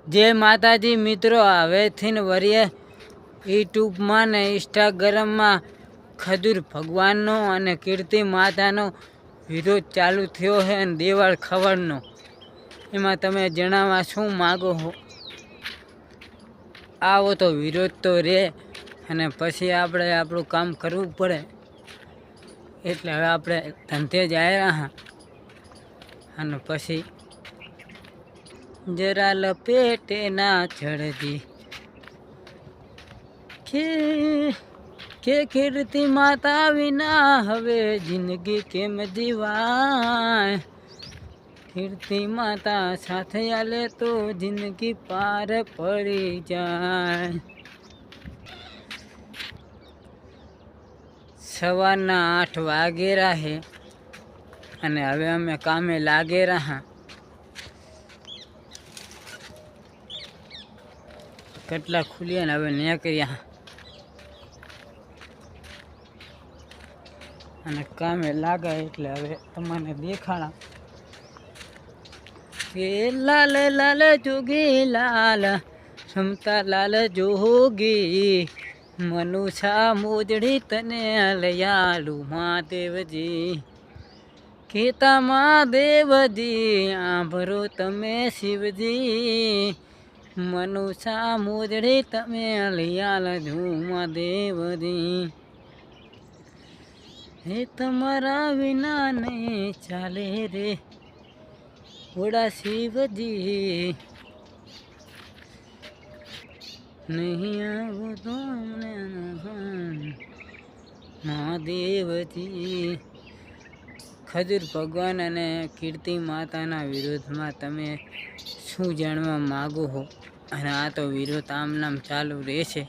જય માતાજી મિત્રો, હવેથી વરીએ યુટ્યુબમાં ને ઇન્સ્ટાગ્રામમાં ખજૂર ભગવાનનો અને કીર્તિ માતાનો વિરોધ ચાલુ થયો છે અને દેવાળ ખવડનો. એમાં તમે જણાવવા શું માગો છો? આવો તો વિરોધ તો રહે અને પછી આપણે આપણું કામ કરવું પડે. એટલે હવે આપણે ધંધે જ આવ્યા હા અને પછી જરા લપેટે ના ચડજી કે કીર્તિ માતા વિના હવે જિંદગી કેમ જીવાય. કીર્તિ માતા સાથે આલે તો જિંદગી પાર પડી જાય. સવારના 8 વાગેરા હે અને હવે અમે કામે લાગેરા હા. કેટલા ખુલ્યા ને હવે નીકળ્યા અને કામે લાગ્યા એટલે હવે તમને દેખાડા કે લાલ લાલ જોગી લાલ ક્ષમતા લાલ જોગી મનુષા મોજડી તને લયાલુ મહાદેવજી. કેતા મહાદેવજી આંભરો તમે શિવજી, મનુષા મોજડી તમે લયાલ મહાદેવજી. હે તમારા વિના નહીં ચાલે રે ઓડા શિવજી, નહીં આવું તો મહાદેવજી. ખજૂર ભગવાન અને કીર્તિ માતાના વિરોધમાં તમે શું જાણવા માગો છો? અને આ તો વિરોધ આમ નામ ચાલુ રહેશે.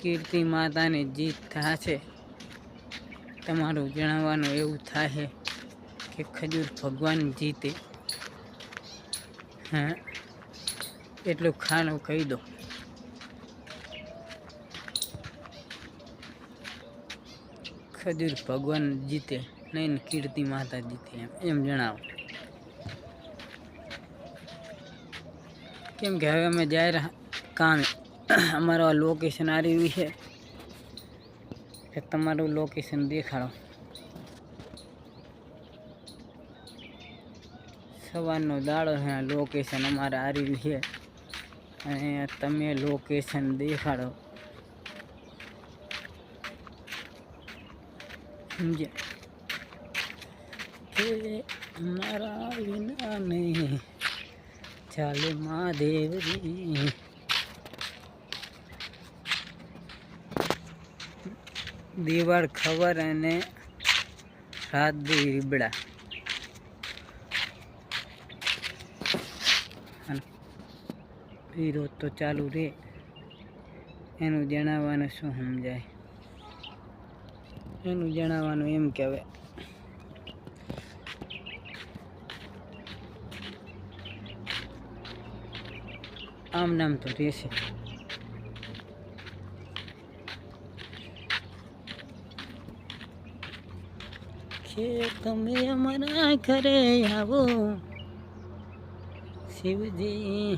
કીર્તિ માતાની જીત થશે. તમારું જણાવવાનું એવું થાય કે ખજૂર ભગવાન જીતે. હા, એટલું ખાનું કહી દો. ખજૂર ભગવાન જીતે નહીં, કીર્તિ માતા જીતે એમ જણાવો. કેમ કે હવે અમે જાય રહ્યા કામે. અમારું આ લોકેશન આ રહ્યું છે કે તમારું લોકેશન દેખાડો. સવારનો દાડો છે, લોકેશન અમારે આ રહ્યું છે અને તમે લોકેશન દેખાડો. સમજ્યા કે અમારા વિના નહીં ચાલે મહાદેવજી. દિવાળ ખબર અને રાત રીબડા. વિરોધ તો ચાલુ રહે. એનું જણાવવાનું શું સમજાય? એનું જણાવવાનું એમ કે હવે આમ નામ તો રહેશે. કે તમે અમારા ઘરે આવો શિવજી,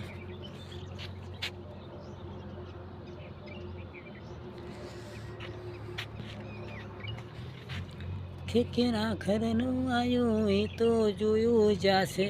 કે કેના ઘરનું આવ્યું એ તો જોયું જશે.